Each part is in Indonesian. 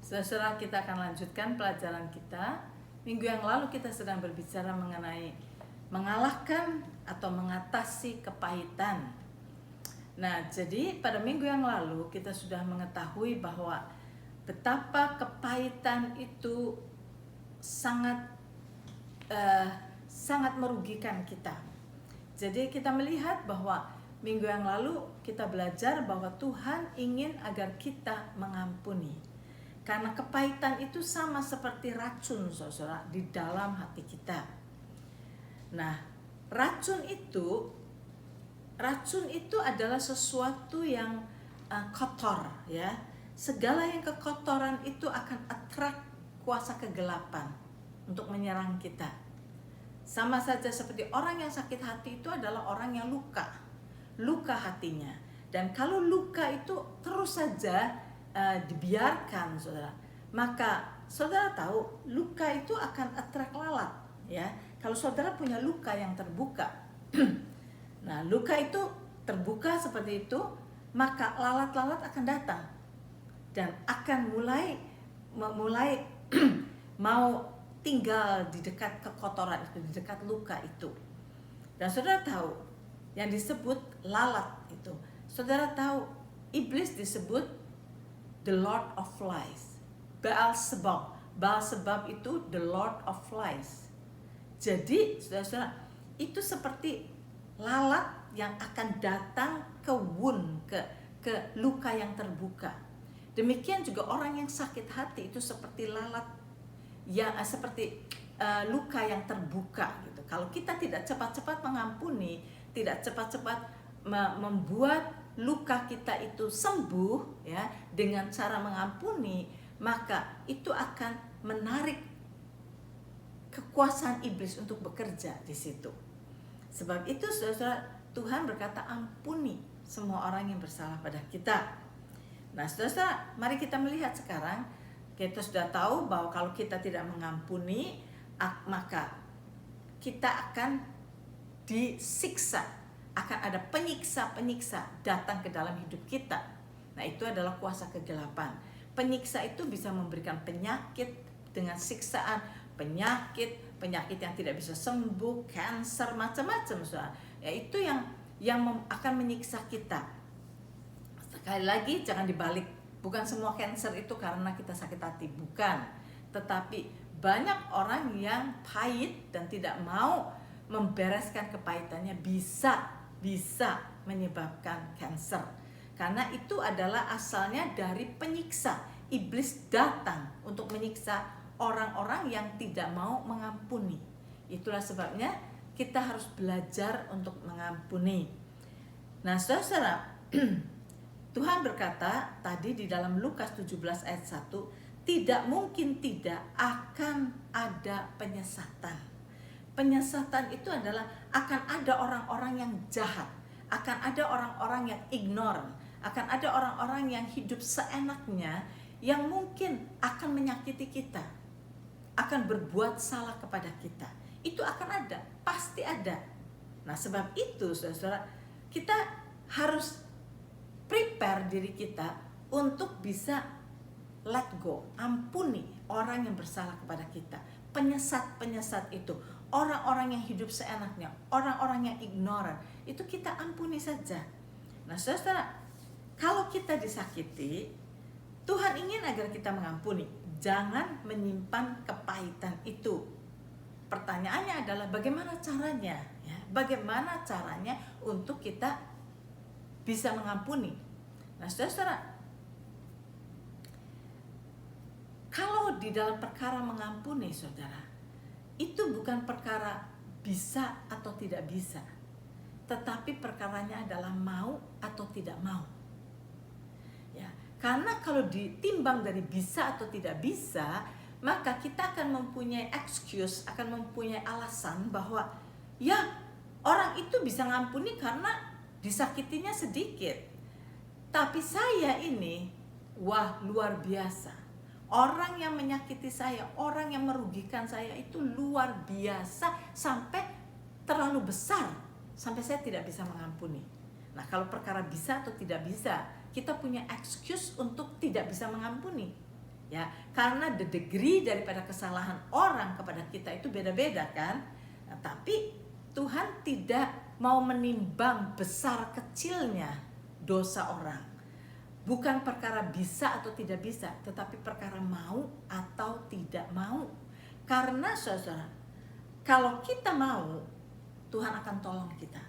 Saudara, kita akan lanjutkan pelajaran kita. Minggu yang lalu kita sedang berbicara mengenai mengalahkan atau mengatasi kepahitan. Nah, jadi pada minggu yang lalu kita sudah mengetahui bahwa betapa kepahitan itu sangat merugikan kita. Jadi kita melihat bahwa minggu yang lalu kita belajar bahwa Tuhan ingin agar kita mengampuni. Karena kepahitan itu sama seperti racun, saudara, di dalam hati kita. Nah, racun itu adalah sesuatu yang kotor, ya. Segala yang kekotoran itu akan attract kuasa kegelapan untuk menyerang kita. Sama saja seperti orang yang sakit hati itu adalah orang yang luka hatinya. Dan kalau luka itu terus saja dibiarkan, saudara, maka saudara tahu luka itu akan attract lalat, ya. Kalau saudara punya luka yang terbuka, nah luka itu terbuka seperti itu, maka lalat-lalat akan datang dan akan mulai mau tinggal di dekat kekotoran itu, di dekat luka itu. Dan saudara tahu yang disebut lalat itu, saudara tahu iblis disebut the Lord of Lies. Beelzebub itu the Lord of Lies. Jadi saudara-saudara, itu seperti lalat yang akan datang ke wound, ke luka yang terbuka. Demikian juga orang yang sakit hati itu seperti lalat yang seperti luka yang terbuka gitu. Kalau kita tidak cepat-cepat mengampuni, tidak cepat-cepat membuat luka kita itu sembuh, ya, dengan cara mengampuni, maka itu akan menarik kekuasaan iblis untuk bekerja di situ. Sebab itu saudara, Tuhan berkata ampuni semua orang yang bersalah pada kita. Nah saudara, mari kita melihat sekarang. Kita sudah tahu bahwa kalau kita tidak mengampuni, maka kita akan disiksa, akan ada penyiksa datang ke dalam hidup kita. Nah itu adalah kuasa kegelapan. Penyiksa itu bisa memberikan penyakit dengan siksaan, penyakit yang tidak bisa sembuh, kanker, macam-macam, saudara. Ya itu yang akan menyiksa kita. Sekali lagi jangan dibalik. Bukan semua kanker itu karena kita sakit hati, bukan. Tetapi banyak orang yang pahit dan tidak mau membereskan kepahitannya bisa menyebabkan kanker. Karena itu adalah asalnya dari penyiksa. Iblis datang untuk menyiksa orang-orang yang tidak mau mengampuni. Itulah sebabnya kita harus belajar untuk mengampuni. Nah, saudara, Tuhan berkata tadi di dalam Lukas 17 ayat 1, tidak mungkin tidak akan ada penyesatan. Penyesatan itu adalah akan ada orang-orang yang jahat, akan ada orang-orang yang ignorant, akan ada orang-orang yang hidup seenaknya, yang mungkin akan menyakiti kita, akan berbuat salah kepada kita. Itu akan ada, pasti ada. Nah sebab itu saudara, kita harus prepare diri kita untuk bisa let go, ampuni orang yang bersalah kepada kita. Penyesat itu, orang-orang yang hidup seenaknya, orang-orang yang ignoran, itu kita ampuni saja. Nah saudara, kalau kita disakiti, Tuhan ingin agar kita mengampuni. Jangan menyimpan kepahitan itu. Pertanyaannya adalah bagaimana caranya, ya? Bagaimana caranya untuk kita bisa mengampuni? Nah saudara, kalau di dalam perkara mengampuni, saudara, itu bukan perkara bisa atau tidak bisa, tetapi perkaranya adalah mau atau tidak mau, ya. Karena kalau ditimbang dari bisa atau tidak bisa, maka kita akan mempunyai excuse, akan mempunyai alasan bahwa ya orang itu bisa ngampuni karena disakitinya sedikit, tapi saya ini wah luar biasa. Orang yang menyakiti saya, orang yang merugikan saya itu luar biasa sampai terlalu besar, sampai saya tidak bisa mengampuni. Nah kalau perkara bisa atau tidak bisa, kita punya excuse untuk tidak bisa mengampuni. Ya, karena the degree daripada kesalahan orang kepada kita itu beda-beda kan. Nah, tapi Tuhan tidak mau menimbang besar kecilnya dosa orang. Bukan perkara bisa atau tidak bisa, tetapi perkara mau atau tidak mau. Karena saudara, kalau kita mau, Tuhan akan tolong kita.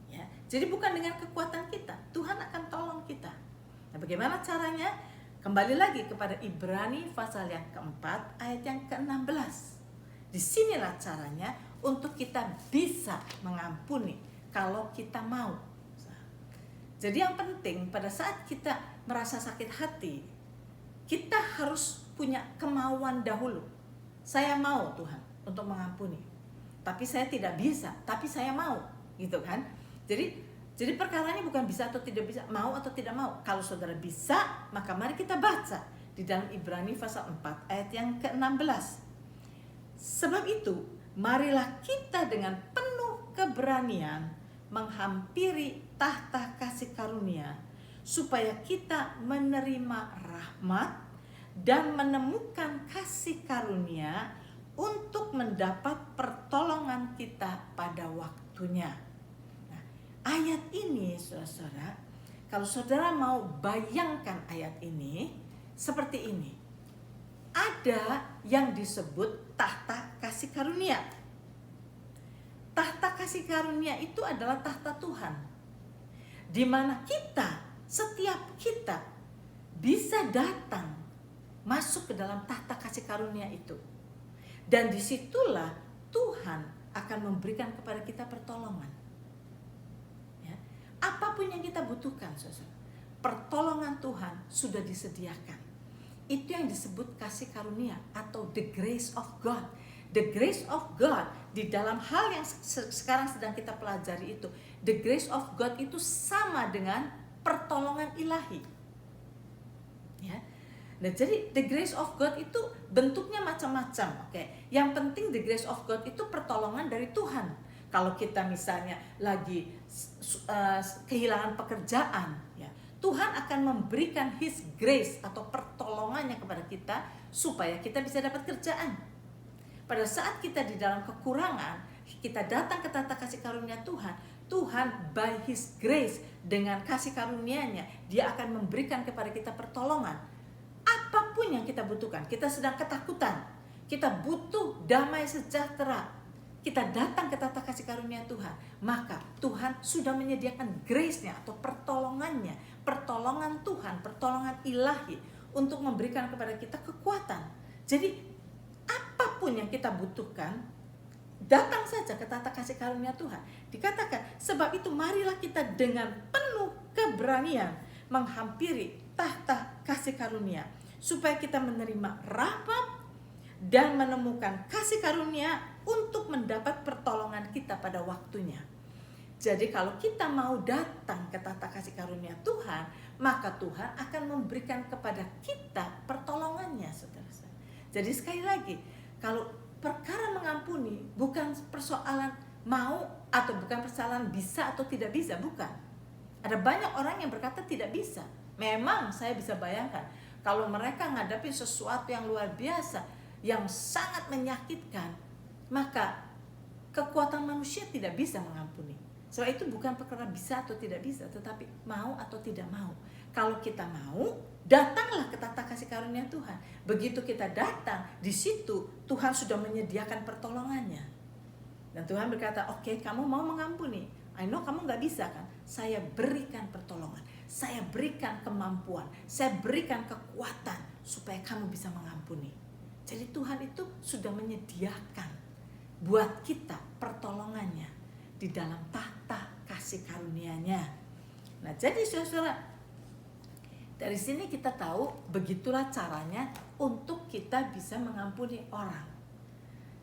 Ya, jadi bukan dengan kekuatan kita, Tuhan akan tolong kita. Nah, bagaimana caranya? Kembali lagi kepada Ibrani pasal yang keempat ayat yang ke-16. Disinilah caranya untuk kita bisa mengampuni kalau kita mau. Jadi yang penting pada saat kita merasa sakit hati, kita harus punya kemauan dahulu. Saya mau Tuhan untuk mengampuni, tapi saya tidak bisa, tapi saya mau, gitu kan? Jadi perkaranya bukan bisa atau tidak bisa, mau atau tidak mau. Kalau saudara bisa, maka mari kita baca di dalam Ibrani pasal 4 ayat yang ke-16. Sebab itu, marilah kita dengan penuh keberanian menghampiri tahta kasih karunia, supaya kita menerima rahmat dan menemukan kasih karunia untuk mendapat pertolongan kita pada waktunya. Nah, ayat ini, saudara, kalau saudara mau bayangkan ayat ini seperti ini. Ada yang disebut tahta kasih karunia. Tahta kasih karunia itu adalah tahta Tuhan, di mana setiap kita bisa datang masuk ke dalam tahta kasih karunia itu. Dan disitulah Tuhan akan memberikan kepada kita pertolongan. Ya. Apapun yang kita butuhkan, saudara, pertolongan Tuhan sudah disediakan. Itu yang disebut kasih karunia atau the grace of God. The grace of God di dalam hal yang sekarang sedang kita pelajari itu, the grace of God itu sama dengan pertolongan ilahi. Ya. Nah, jadi the grace of God itu bentuknya macam-macam. Oke. Yang penting the grace of God itu pertolongan dari Tuhan. Kalau kita misalnya lagi kehilangan pekerjaan, ya, Tuhan akan memberikan His grace atau pertolongannya kepada kita supaya kita bisa dapat kerjaan. Pada saat kita di dalam kekurangan, kita datang ke tahta kasih karunia Tuhan. Tuhan by His grace, dengan kasih karunia-Nya, Dia akan memberikan kepada kita pertolongan. Apapun yang kita butuhkan, kita sedang ketakutan, kita butuh damai sejahtera, kita datang ke tahta kasih karunia Tuhan, maka Tuhan sudah menyediakan grace-Nya atau pertolongannya, pertolongan Tuhan, pertolongan ilahi untuk memberikan kepada kita kekuatan. Jadi apapun yang kita butuhkan, datang saja ke tahta kasih karunia Tuhan. Dikatakan, sebab itu marilah kita dengan penuh keberanian menghampiri tahta kasih karunia, supaya kita menerima rahmat dan menemukan kasih karunia untuk mendapat pertolongan kita pada waktunya. Jadi kalau kita mau datang ke tahta kasih karunia Tuhan, maka Tuhan akan memberikan kepada kita pertolongannya, saudara. Jadi sekali lagi, kalau perkara mengampuni bukan persoalan mau atau bukan persoalan bisa atau tidak bisa, bukan. Ada banyak orang yang berkata tidak bisa. Memang saya bisa bayangkan kalau mereka menghadapi sesuatu yang luar biasa, yang sangat menyakitkan, maka kekuatan manusia tidak bisa mengampuni. Sebab itu bukan perkara bisa atau tidak bisa, tetapi mau atau tidak mau. Kalau kita mau, datanglah ke tahta kasih karunia Tuhan. Begitu kita datang, di situ Tuhan sudah menyediakan pertolongannya. Dan Tuhan berkata, oke, kamu mau mengampuni. I know kamu gak bisa kan? Saya berikan pertolongan, saya berikan kemampuan, saya berikan kekuatan supaya kamu bisa mengampuni. Jadi Tuhan itu sudah menyediakan buat kita pertolongannya di dalam tahta kasih karunia-Nya. Nah, jadi saudara, dari sini kita tahu begitulah caranya untuk kita bisa mengampuni orang.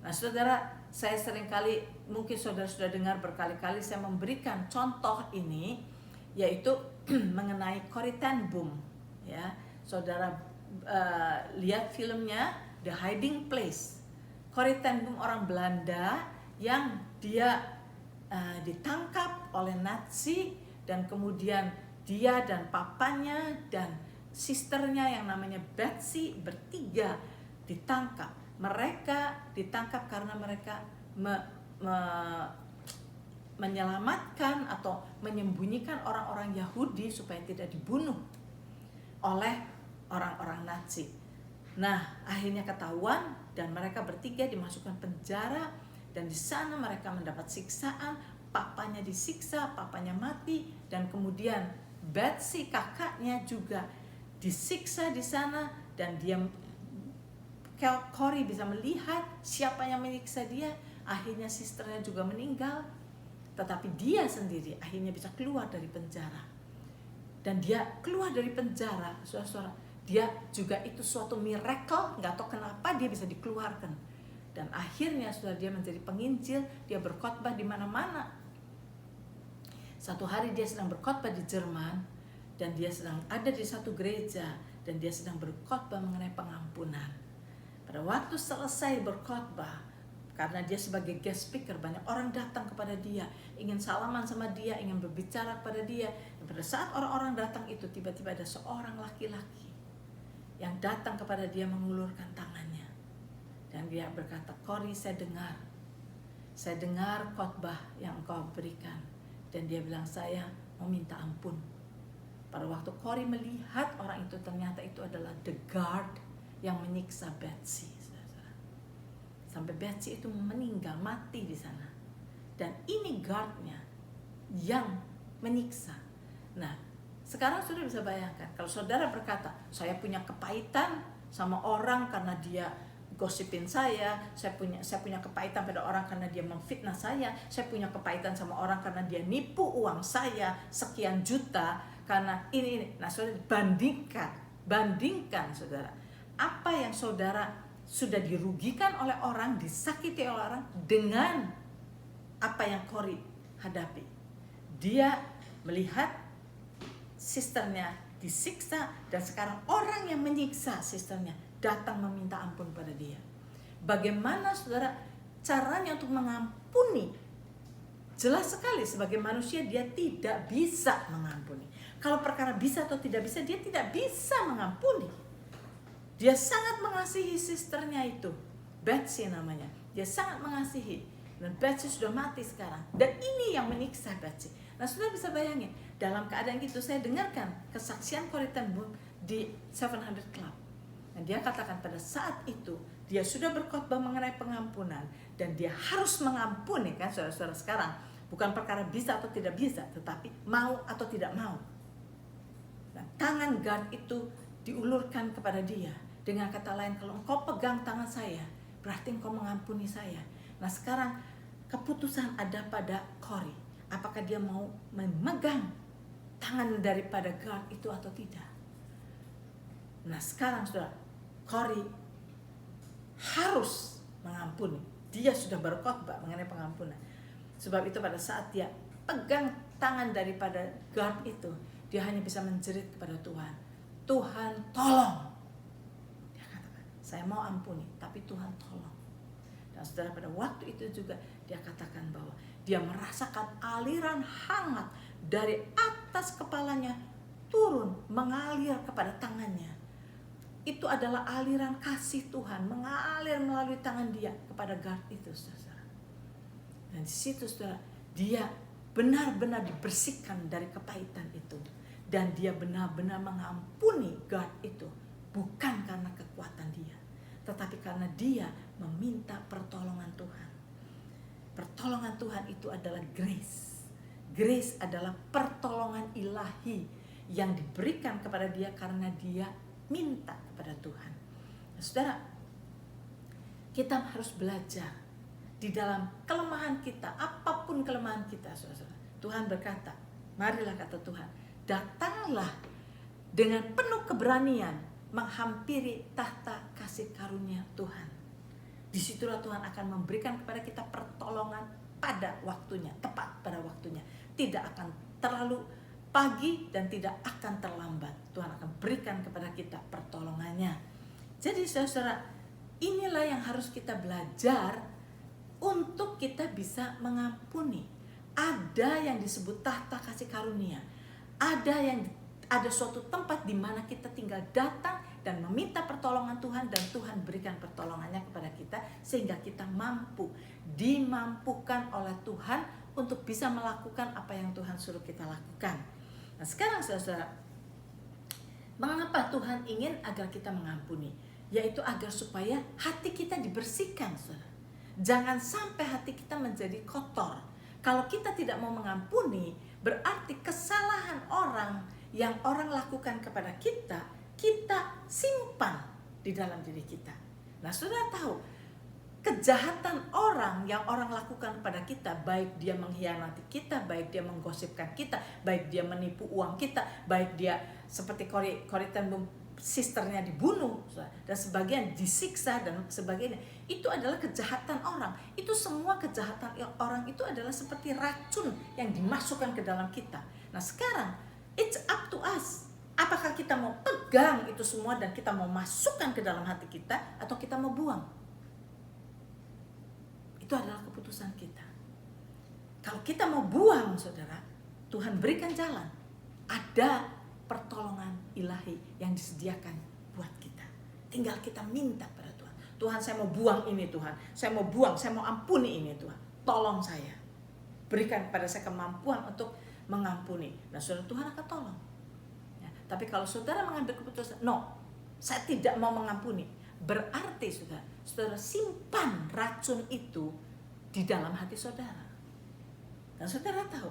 Nah, saudara, saya seringkali, mungkin saudara sudah dengar berkali-kali saya memberikan contoh ini, yaitu mengenai Corrie ten Boom. Ya, saudara lihat filmnya The Hiding Place. Corrie ten Boom orang Belanda yang dia ditangkap oleh Nazi, dan kemudian dia dan papanya dan sisternya yang namanya Betsy bertiga ditangkap. Mereka ditangkap karena mereka menyelamatkan atau menyembunyikan orang-orang Yahudi supaya tidak dibunuh oleh orang-orang Nazi. Nah, akhirnya ketahuan dan mereka bertiga dimasukkan penjara, dan di sana mereka mendapat siksaan. Papanya disiksa, papanya mati, dan kemudian Betsy kakaknya juga disiksa di sana, dan Corey bisa melihat siapa yang menyiksa dia. Akhirnya sisternya juga meninggal, tetapi dia sendiri akhirnya bisa keluar dari penjara. Dan dia keluar dari penjara, saudara-saudara, dia juga itu suatu miracle, nggak tahu kenapa dia bisa dikeluarkan. Dan akhirnya sudah dia menjadi penginjil, dia berkhotbah di mana-mana. Satu hari dia sedang berkhotbah di Jerman, dan dia sedang ada di satu gereja, dan dia sedang berkhotbah mengenai pengampunan. Pada waktu selesai berkhotbah, karena dia sebagai guest speaker, banyak orang datang kepada dia, ingin salaman sama dia, ingin berbicara kepada dia. Dan pada saat orang-orang datang itu, tiba-tiba ada seorang laki-laki yang datang kepada dia mengulurkan tangannya. Dan dia berkata, Corey, saya dengar khotbah yang engkau berikan. Dan dia bilang, saya mau minta ampun. Pada waktu Corey melihat orang itu, ternyata itu adalah the guard yang menyiksa Betsy. Sampai Betsy itu meninggal, mati di sana. Dan ini guardnya yang menyiksa. Nah, sekarang sudah bisa bayangkan, kalau saudara berkata, saya punya kepahitan sama orang karena dia gosipin saya punya kepahitan pada orang karena dia memfitnah saya punya kepahitan sama orang karena dia nipu uang saya sekian juta, karena ini. Nah, saudara bandingkan saudara, apa yang saudara sudah dirugikan oleh orang, disakiti oleh orang, dengan apa yang Corey hadapi. Dia melihat sisternya disiksa, dan sekarang orang yang menyiksa sisternya datang meminta ampun pada dia. Bagaimana saudara caranya untuk mengampuni? Jelas sekali, sebagai manusia dia tidak bisa mengampuni. Kalau perkara bisa atau tidak bisa, dia tidak bisa mengampuni. Dia sangat mengasihi sisternya itu, Betsy namanya. Dia sangat mengasihi, dan Betsy sudah mati sekarang. Dan ini yang menyiksa Betsy. Nah, saudara bisa bayangin, dalam keadaan gitu saya dengarkan kesaksian Corrie ten Boom di 700 Club. Dan dia katakan pada saat itu dia sudah berkhotbah mengenai pengampunan, dan dia harus mengampuni, kan saudara-saudara. Sekarang bukan perkara bisa atau tidak bisa, tetapi mau atau tidak mau. Dan tangan guard itu diulurkan kepada dia. Dengan kata lain, kalau engkau pegang tangan saya, berarti engkau mengampuni saya. Nah, sekarang keputusan ada pada Corey. Apakah dia mau memegang tangan daripada guard itu atau tidak? Nah, sekarang sudah Corey harus mengampuni. Dia sudah berkhotbah mengenai pengampunan. Sebab itu pada saat dia pegang tangan daripada guard itu, dia hanya bisa menjerit kepada Tuhan, Tuhan tolong. Dia katakan, saya mau ampuni, tapi Tuhan tolong. Dan saudara, pada waktu itu juga dia katakan bahwa dia merasakan aliran hangat dari atas kepalanya turun mengalir kepada tangannya. Itu adalah aliran kasih Tuhan mengalir melalui tangan dia kepada guard itu, saudara. Dan di situ, saudara, dia benar-benar dibersihkan dari kepahitan itu, dan dia benar-benar mengampuni guard itu, bukan karena kekuatan dia, tetapi karena dia meminta pertolongan Tuhan. Pertolongan Tuhan itu adalah grace. Grace adalah pertolongan ilahi yang diberikan kepada dia karena dia minta kepada Tuhan. Nah, saudara, kita harus belajar di dalam kelemahan kita, apapun kelemahan kita, saudara. Tuhan berkata, marilah, kata Tuhan, datanglah dengan penuh keberanian menghampiri tahta kasih karunia Tuhan. Disitulah Tuhan akan memberikan kepada kita pertolongan pada waktunya, tepat pada waktunya. Tidak akan terlalu pagi dan tidak akan terlambat. Tuhan akan berikan kepada kita pertolongannya. Jadi saudara, inilah yang harus kita belajar untuk kita bisa mengampuni. Ada yang disebut tahta kasih karunia. Ada yang ada suatu tempat di mana kita tinggal datang dan meminta pertolongan Tuhan, dan Tuhan berikan pertolongannya kepada kita sehingga kita dimampukan oleh Tuhan untuk bisa melakukan apa yang Tuhan suruh kita lakukan. Nah sekarang saudara, mengapa Tuhan ingin agar kita mengampuni? Yaitu agar supaya hati kita dibersihkan, saudara. Jangan sampai hati kita menjadi kotor. Kalau kita tidak mau mengampuni, berarti kesalahan orang yang orang lakukan kepada kita, kita simpan di dalam diri kita. Nah, saudara tahu, kejahatan orang yang orang lakukan kepada kita, baik dia mengkhianati kita, baik dia menggosipkan kita, baik dia menipu uang kita, baik dia seperti Corrie ten Boom, sisternya dibunuh dan sebagian disiksa dan sebagainya, itu adalah kejahatan orang. Itu semua kejahatan orang itu adalah seperti racun yang dimasukkan ke dalam kita. Nah sekarang it's up to us, apakah kita mau pegang itu semua dan kita mau masukkan ke dalam hati kita, atau kita mau buang. Itu adalah keputusan kita. Kalau kita mau buang, saudara, Tuhan berikan jalan, ada pertolongan ilahi yang disediakan buat kita. Tinggal kita minta pada Tuhan. Tuhan, saya mau buang ini Tuhan. Saya mau buang, saya mau ampuni ini Tuhan. Tolong saya. Berikan pada saya kemampuan untuk mengampuni. Nah saudara, Tuhan akan tolong. Ya, tapi kalau saudara mengambil keputusan, no, saya tidak mau mengampuni. Berarti saudara simpan racun itu di dalam hati saudara. Dan saudara tahu,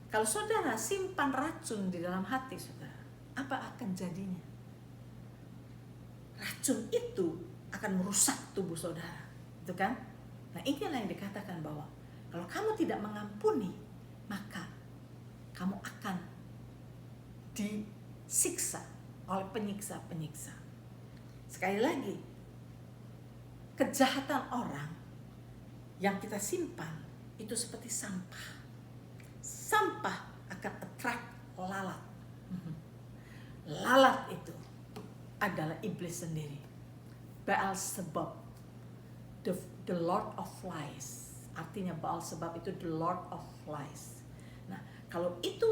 kalau saudara simpan racun di dalam hati saudara, apa akan jadinya? Racun itu akan merusak tubuh saudara, itu kan? Nah inilah yang dikatakan bahwa kalau kamu tidak mengampuni, maka kamu akan disiksa oleh penyiksa-penyiksa. Sekali lagi, kejahatan orang yang kita simpan itu seperti sampah. Sampah akan attract lalat. Lalat itu adalah iblis sendiri. Beelzebub, the Lord of Flies. Artinya Beelzebub itu the Lord of Flies. Nah, kalau itu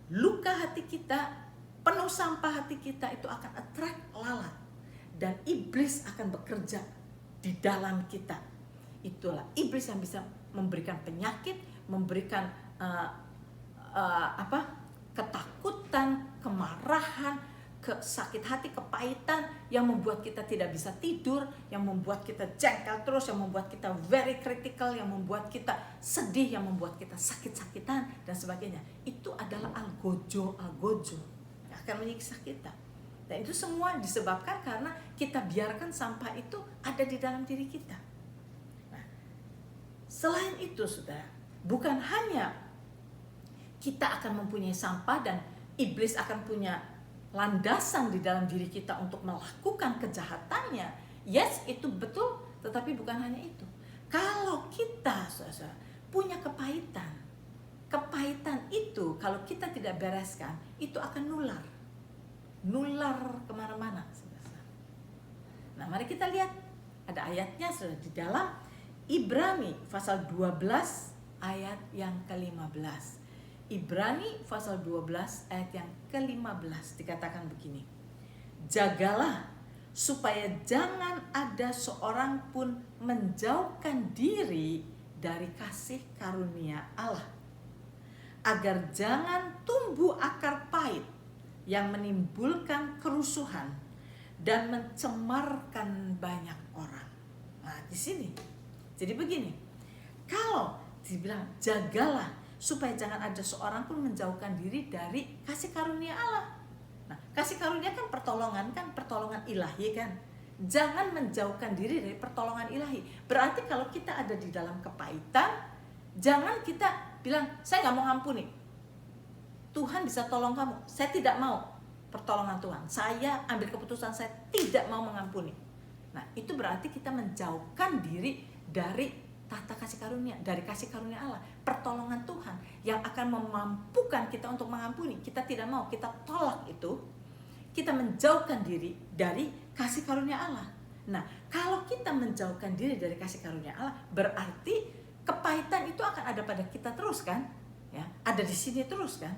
luka hati kita, penuh sampah hati kita, itu akan attract lalat. Dan iblis akan bekerja di dalam kita. Itulah iblis yang bisa memberikan penyakit, memberikan ketakutan, kemarahan, sakit hati, kepahitan, yang membuat kita tidak bisa tidur, yang membuat kita jengkel terus, yang membuat kita very critical, yang membuat kita sedih, yang membuat kita sakit-sakitan dan sebagainya. Itu adalah algojo yang akan menyiksa kita. Dan itu semua disebabkan karena kita biarkan sampah itu ada di dalam diri kita. Nah, selain itu saudara, bukan hanya kita akan mempunyai sampah dan iblis akan punya landasan di dalam diri kita untuk melakukan kejahatannya. Yes, itu betul, tetapi bukan hanya itu. Kalau kita saudara, punya kepahitan itu kalau kita tidak bereskan, itu akan nular kemana-mana. Nah mari kita lihat, ada ayatnya saudara, di dalam Ibrani pasal 12 ayat yang ke-15. Ibrani pasal 12 ayat yang ke-15 dikatakan begini. Jagalah supaya jangan ada seorang pun menjauhkan diri dari kasih karunia Allah, agar jangan tumbuh akar pahit yang menimbulkan kerusuhan dan mencemarkan banyak orang. Nah, di sini. Jadi begini. Kalau dibilang jagalah supaya jangan ada seorang pun menjauhkan diri dari kasih karunia Allah. Nah, kasih karunia kan pertolongan ilahi kan. Jangan menjauhkan diri dari pertolongan ilahi. Berarti kalau kita ada di dalam kepahitan, jangan kita bilang, saya gak mau ngampuni. Tuhan bisa tolong kamu. Saya tidak mau pertolongan Tuhan. Saya ambil keputusan, saya tidak mau mengampuni. Nah, itu berarti kita menjauhkan diri dari tata kasih karunia, dari kasih karunia Allah, pertolongan Tuhan yang akan memampukan kita untuk mengampuni. Kita tidak mau, kita tolak itu. Kita menjauhkan diri dari kasih karunia Allah. Nah, kalau kita menjauhkan diri dari kasih karunia Allah, berarti kepahitan itu akan ada pada kita terus kan? Ya, ada di sini terus kan?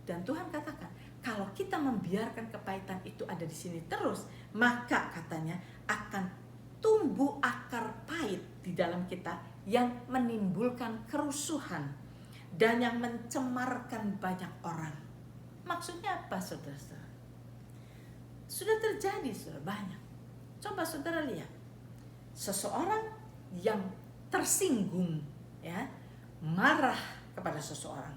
Dan Tuhan katakan, kalau kita membiarkan kepahitan itu ada di sini terus, maka katanya akan tumbuh akar pahit di dalam kita yang menimbulkan kerusuhan dan yang mencemarkan banyak orang. Maksudnya apa, saudara-saudara? Sudah terjadi, sudah banyak. Coba saudara lihat, seseorang yang tersinggung, ya, marah kepada seseorang.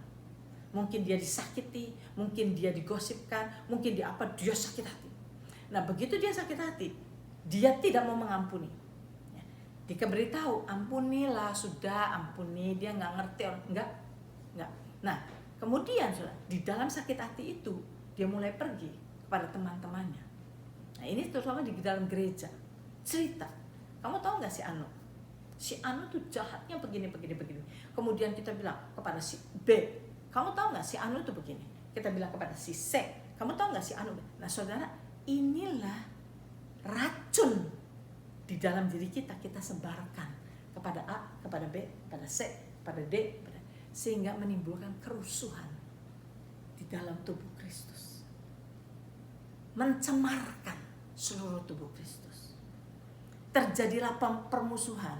Mungkin dia disakiti, mungkin dia digosipkan, mungkin dia apa, dia sakit hati. Nah, begitu dia sakit hati, dia tidak mau mengampuni. Ya, diberitahu, ampunilah, sudah, ampuni, dia nggak ngerti, enggak. Nah, kemudian sudah di dalam sakit hati itu, dia mulai pergi kepada teman-temannya. Nah, ini terutama di dalam gereja. Cerita, kamu tahu nggak si Anu? Si Anu tuh jahatnya begini. Kemudian kita bilang kepada si B, kamu tahu nggak si Anu itu begini? Kita bilang kepada si C, kamu tahu nggak si Anu? Nah, saudara, inilah racun di dalam diri kita sebarkan kepada A, kepada B, kepada C, kepada D, sehingga menimbulkan kerusuhan di dalam tubuh Kristus, mencemarkan seluruh tubuh Kristus. Terjadilah permusuhan,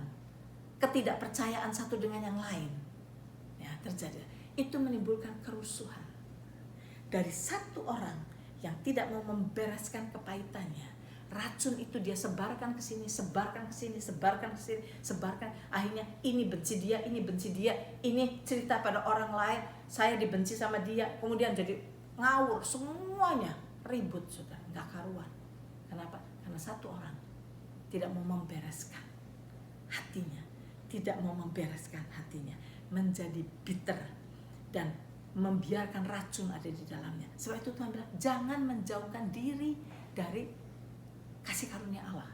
ketidakpercayaan satu dengan yang lain. Ya, terjadi. Itu menimbulkan kerusuhan. Dari satu orang yang tidak mau membereskan kepahitannya, racun itu dia sebarkan ke sini, sebarkan. Akhirnya ini benci dia, ini cerita pada orang lain, saya dibenci sama dia, kemudian jadi ngawur, semuanya ribut, sudah nggak karuan. Kenapa? Karena satu orang tidak mau membereskan hatinya, menjadi bitter dan membiarkan racun ada di dalamnya. Sebab itu Tuhan bilang, jangan menjauhkan diri dari kasih karunia Allah.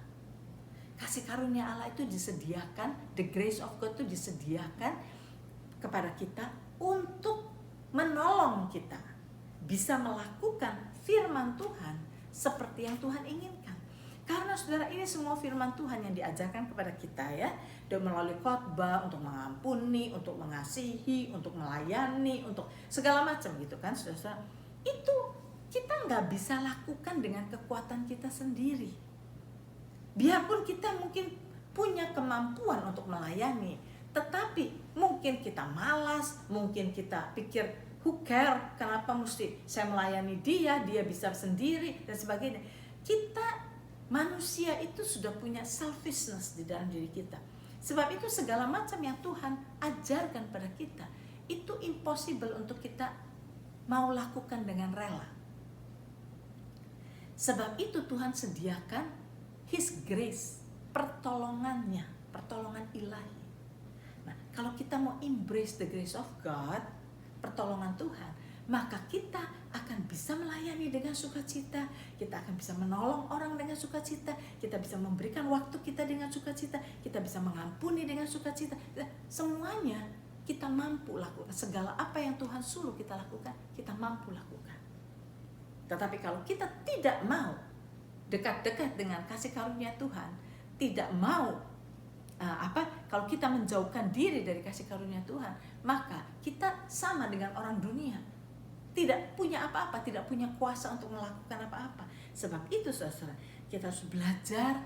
Kasih karunia Allah itu disediakan, the grace of God itu disediakan kepada kita untuk menolong kita bisa melakukan firman Tuhan seperti yang Tuhan inginkan. Karena saudara, ini semua firman Tuhan yang diajarkan kepada kita, ya, dan melalui khotbah untuk mengampuni, untuk mengasihi, untuk melayani, untuk segala macam gitu kan, saudara. Itu kita nggak bisa lakukan dengan kekuatan kita sendiri. Biarpun kita mungkin punya kemampuan untuk melayani, tetapi mungkin kita malas, mungkin kita pikir who care, kenapa mesti saya melayani dia bisa sendiri dan sebagainya. Kita manusia itu sudah punya selfishness di dalam diri kita. Sebab itu segala macam yang Tuhan ajarkan pada kita itu impossible untuk kita mau lakukan dengan rela. Sebab itu Tuhan sediakan His grace, pertolongannya, pertolongan ilahi. Nah, kalau kita mau embrace the grace of God, pertolongan Tuhan, maka kita akan bisa melayani dengan sukacita, kita akan bisa menolong orang dengan sukacita, kita bisa memberikan waktu kita dengan sukacita, kita bisa mengampuni dengan sukacita. Semuanya kita mampu lakukan. Segala apa yang Tuhan suruh kita lakukan, kita mampu lakukan. Tetapi kalau kita tidak mau dekat-dekat dengan kasih karunia Tuhan, tidak mau kalau kita menjauhkan diri dari kasih karunia Tuhan, maka kita sama dengan orang dunia, tidak punya apa-apa, tidak punya kuasa untuk melakukan apa-apa. Sebab itu saudara, kita harus belajar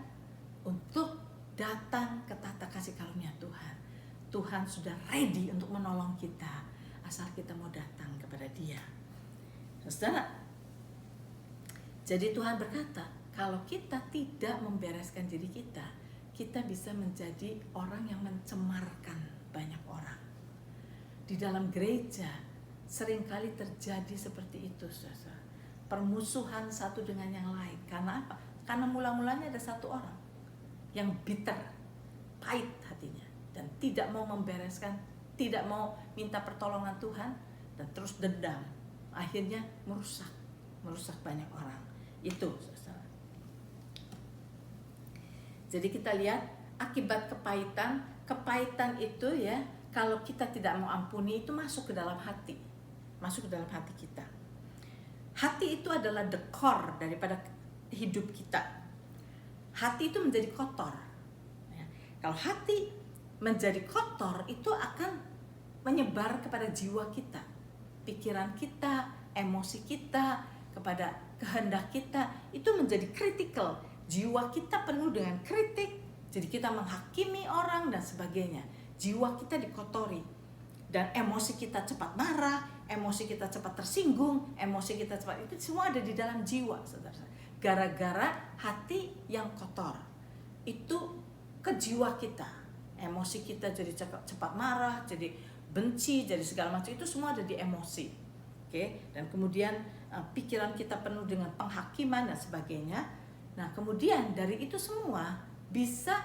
untuk datang ke tata kasih karunia Tuhan. Tuhan sudah ready untuk menolong kita, asal kita mau datang kepada Dia. Saudara, jadi Tuhan berkata, kalau kita tidak membereskan diri kita, kita bisa menjadi orang yang mencemarkan banyak orang. Di dalam gereja seringkali terjadi seperti itu, saudara. Permusuhan satu dengan yang lain. Karena apa? Karena mula-mulanya ada satu orang yang bitter, pahit hatinya, dan tidak mau membereskan, tidak mau minta pertolongan Tuhan, dan terus dendam. Akhirnya merusak banyak orang. Itu, saudara. Jadi kita lihat akibat kepahitan itu, ya, kalau kita tidak mau ampuni, itu masuk ke dalam hati kita. Hati itu adalah the core daripada hidup kita. Hati itu menjadi kotor. Ya. Kalau hati menjadi kotor, itu akan menyebar kepada jiwa kita, pikiran kita, emosi kita, kepada kehendak kita, itu menjadi kritikal. Jiwa kita penuh dengan kritik, jadi kita menghakimi orang dan sebagainya. Jiwa kita dikotori, dan emosi kita cepat marah, emosi kita cepat tersinggung, emosi kita cepat, itu semua ada di dalam jiwa, saudara. Gara-gara hati yang kotor itu ke jiwa kita, emosi kita jadi cepat marah, jadi benci, jadi segala macam, itu semua ada di emosi. Oke, dan kemudian pikiran kita penuh dengan penghakiman dan sebagainya. Nah, kemudian dari itu semua bisa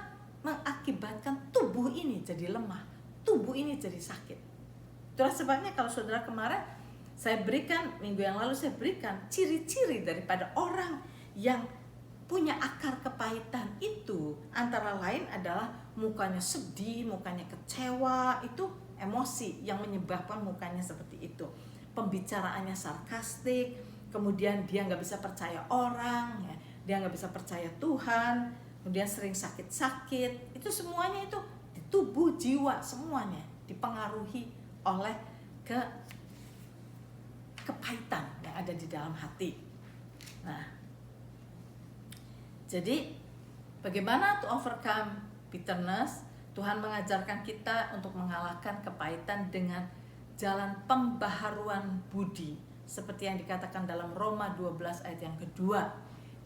mengakibatkan tubuh ini jadi lemah, tubuh ini jadi sakit. Itulah sebabnya kalau saudara kemarin saya berikan, minggu yang lalu saya berikan ciri-ciri daripada orang yang punya akar kepahitan itu, antara lain adalah mukanya sedih, mukanya kecewa, itu emosi yang menyebabkan mukanya seperti itu. Pembicaraannya sarkastik, kemudian dia nggak bisa percaya orang, ya, dia nggak bisa percaya Tuhan, kemudian sering sakit-sakit. Itu semuanya itu di tubuh, jiwa, semuanya dipengaruhi oleh kepahitan yang ada di dalam hati. Nah, jadi bagaimana to overcome bitterness? Tuhan mengajarkan kita untuk mengalahkan kepahitan dengan jalan pembaharuan budi, seperti yang dikatakan dalam Roma 12 ayat yang kedua.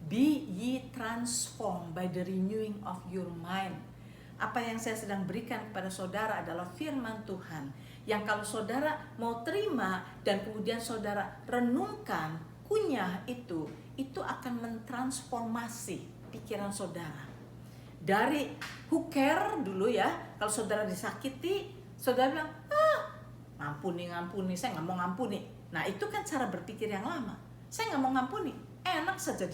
Be ye transformed by the renewing of your mind. Apa yang saya sedang berikan kepada saudara adalah firman Tuhan, yang kalau saudara mau terima dan kemudian saudara renungkan, kunyah itu akan mentransformasi pikiran saudara. Dari who care dulu ya, kalau saudara disakiti, saudara bilang, ngampuni, saya nggak mau ngampuni. Nah, itu kan cara berpikir yang lama. Saya nggak mau ngampuni, enak saja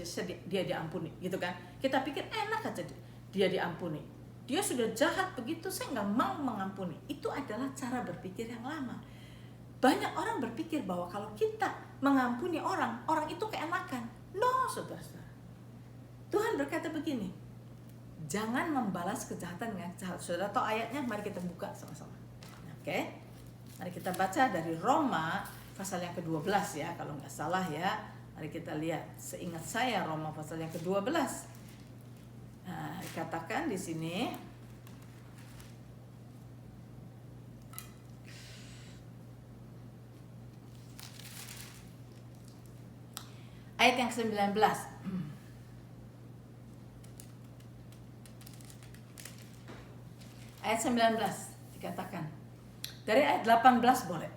dia diampuni, gitu kan? Kita pikir enak aja dia diampuni. Dia sudah jahat begitu, saya nggak mau mengampuni. Itu adalah cara berpikir yang lama. Banyak orang berpikir bahwa kalau kita mengampuni orang itu keenakan. No, saudara-saudara. Tuhan berkata begini, jangan membalas kejahatan dengan kejahatan. Saudara tahu ayatnya? Mari kita buka sama-sama. Oke? Mari kita baca dari Roma pasal yang ke-12 ya, kalau nggak salah ya. Mari kita lihat. Seingat saya Roma pasal yang ke-12. Nah, dikatakan di sini, ayat yang ke-19. Ayat 19 dikatakan. Dari ayat 18 boleh.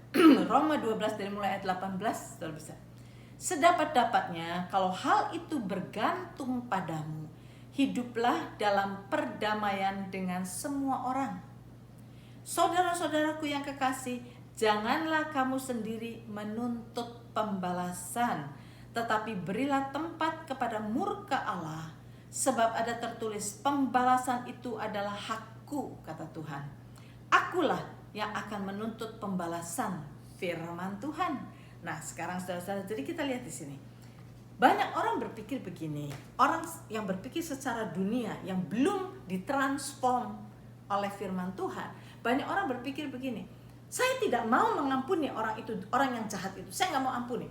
Roma 12 dari mulai ayat 18 sudah bisa. Sedapat-dapatnya kalau hal itu bergantung padamu, hiduplah dalam perdamaian dengan semua orang. Saudara-saudaraku yang kekasih, janganlah kamu sendiri menuntut pembalasan, tetapi berilah tempat kepada murka Allah, sebab ada tertulis, pembalasan itu adalah hakku, kata Tuhan. Akulah yang akan menuntut pembalasan, firman Tuhan. Nah, sekarang saudara-saudara, jadi kita lihat di sini. Banyak orang berpikir begini, orang yang berpikir secara dunia yang belum ditransform oleh firman Tuhan. Banyak orang berpikir begini, saya tidak mau mengampuni orang itu, orang yang jahat itu. Saya nggak mau ampuni,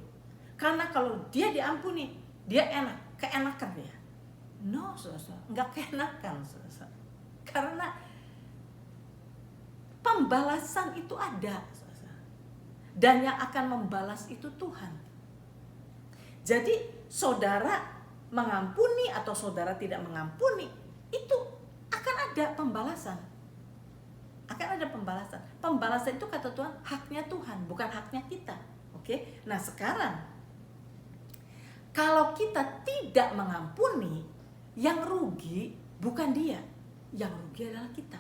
karena kalau dia diampuni, dia enak, keenakan dia. No, saudara-saudara, nggak keenakan, saudara-saudara. Karena pembalasan itu ada, dan yang akan membalas itu Tuhan. Jadi saudara mengampuni atau saudara tidak mengampuni, itu akan ada pembalasan. Akan ada pembalasan. Pembalasan itu kata Tuhan haknya Tuhan, bukan haknya kita. Oke? Nah, sekarang kalau kita tidak mengampuni, yang rugi bukan dia, yang rugi adalah kita.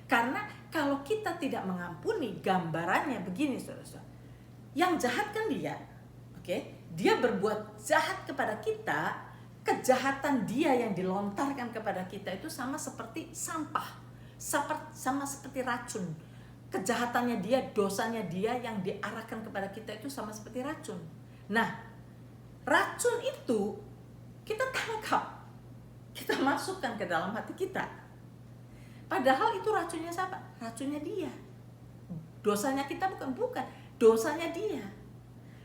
Karena kalau kita tidak mengampuni, gambarannya begini, saudara-saudara. Yang jahat kan dia, oke? Dia berbuat jahat kepada kita, kejahatan dia yang dilontarkan kepada kita itu sama seperti sampah, sama seperti racun. Kejahatannya dia, dosanya dia yang diarahkan kepada kita itu sama seperti racun. Nah, racun itu kita tangkap, kita masukkan ke dalam hati kita. Padahal itu racunnya siapa? Racunnya dia. Dosanya kita bukan, dosanya dia.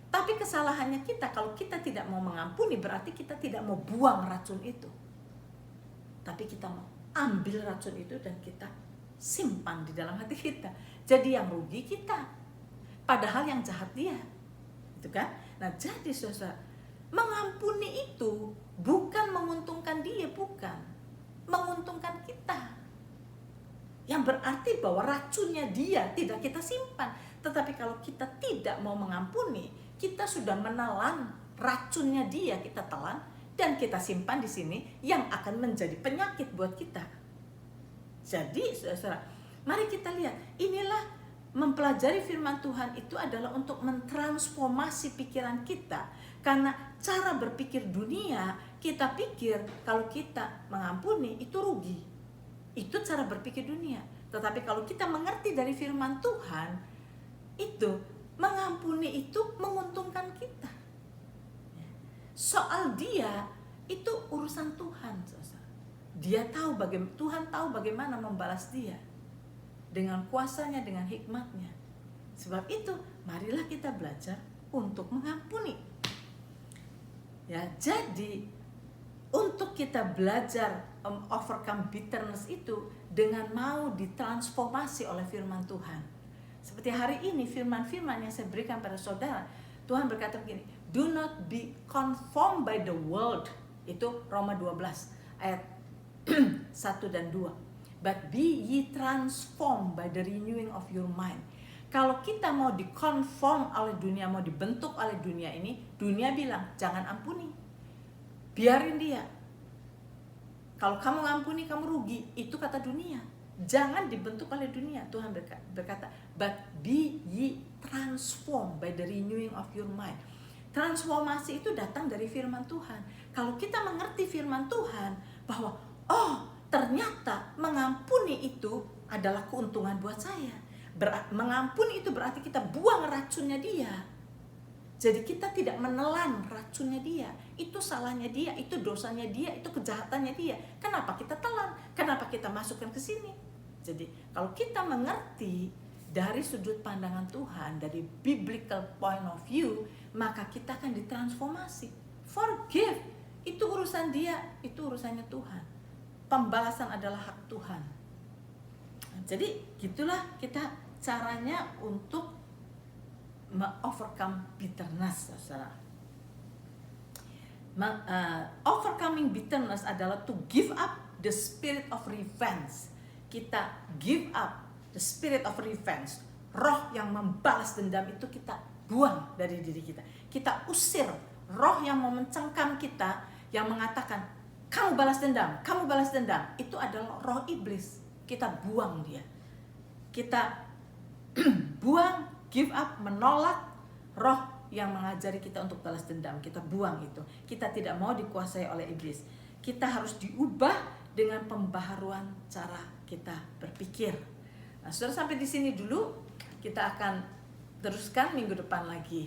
Tapi kesalahannya kita, kalau kita tidak mau mengampuni, berarti kita tidak mau buang racun itu. Tapi kita mau ambil racun itu dan kita simpan di dalam hati kita. Jadi yang rugi kita, padahal yang jahat dia, itu kan? Nah, jadi saudara, mengampuni itu bukan menguntungkan dia, bukan, menguntungkan kita. Yang berarti bahwa racunnya dia tidak kita simpan. Tetapi kalau kita tidak mau mengampuni, kita sudah menelan racunnya dia, kita telan dan kita simpan di sini, yang akan menjadi penyakit buat kita. Jadi saudara, mari kita lihat, inilah mempelajari firman Tuhan itu adalah untuk mentransformasi pikiran kita. Karena cara berpikir dunia, kita pikir kalau kita mengampuni itu rugi. Itu cara berpikir dunia. Tetapi kalau kita mengerti dari firman Tuhan, itu mengampuni itu menguntungkan kita. Soal dia itu urusan Tuhan. Dia tahu Tuhan tahu bagaimana membalas dia dengan kuasanya, dengan hikmatnya. Sebab itu marilah kita belajar untuk mengampuni. Ya, jadi untuk kita belajar overcome bitterness itu dengan mau ditransformasi oleh firman Tuhan. Seperti hari ini firman-firman yang saya berikan pada saudara, Tuhan berkata begini, do not be conformed by the world. Itu Roma 12 ayat 1 dan 2. But be ye transformed by the renewing of your mind. Kalau kita mau dikonform oleh dunia, mau dibentuk oleh dunia ini, dunia bilang jangan ampuni, biarin dia. Kalau kamu ampuni kamu rugi, itu kata dunia. Jangan dibentuk oleh dunia. Tuhan berkata, but be ye transformed by the renewing of your mind. Transformasi itu datang dari firman Tuhan. Kalau kita mengerti firman Tuhan bahwa ternyata mengampuni itu adalah keuntungan buat saya. Mengampuni itu berarti kita buang racunnya dia. Jadi kita tidak menelan racunnya dia. Itu salahnya dia, itu dosanya dia, itu kejahatannya dia. Kenapa kita telan? Kenapa kita masukkan ke sini? Jadi kalau kita mengerti dari sudut pandangan Tuhan, dari biblical point of view, maka kita akan ditransformasi. Forgive, itu urusan dia, itu urusannya Tuhan. Pembalasan adalah hak Tuhan. Jadi gitulah kita caranya untuk overcome bitterness, saudara. Overcoming bitterness adalah to give up the spirit of revenge. Kita give up the spirit of revenge. Roh yang membalas dendam itu kita buang dari diri kita. Kita usir roh yang mau mencengkam kita, yang mengatakan kamu balas dendam, kamu balas dendam. Itu adalah roh iblis. Kita buang dia. Kita buang, give up, menolak roh yang mengajari kita untuk balas dendam. Kita buang itu. Kita tidak mau dikuasai oleh iblis. Kita harus diubah dengan pembaharuan cara kita berpikir. Nah, saudara, sampai di sini dulu. Kita akan teruskan minggu depan lagi.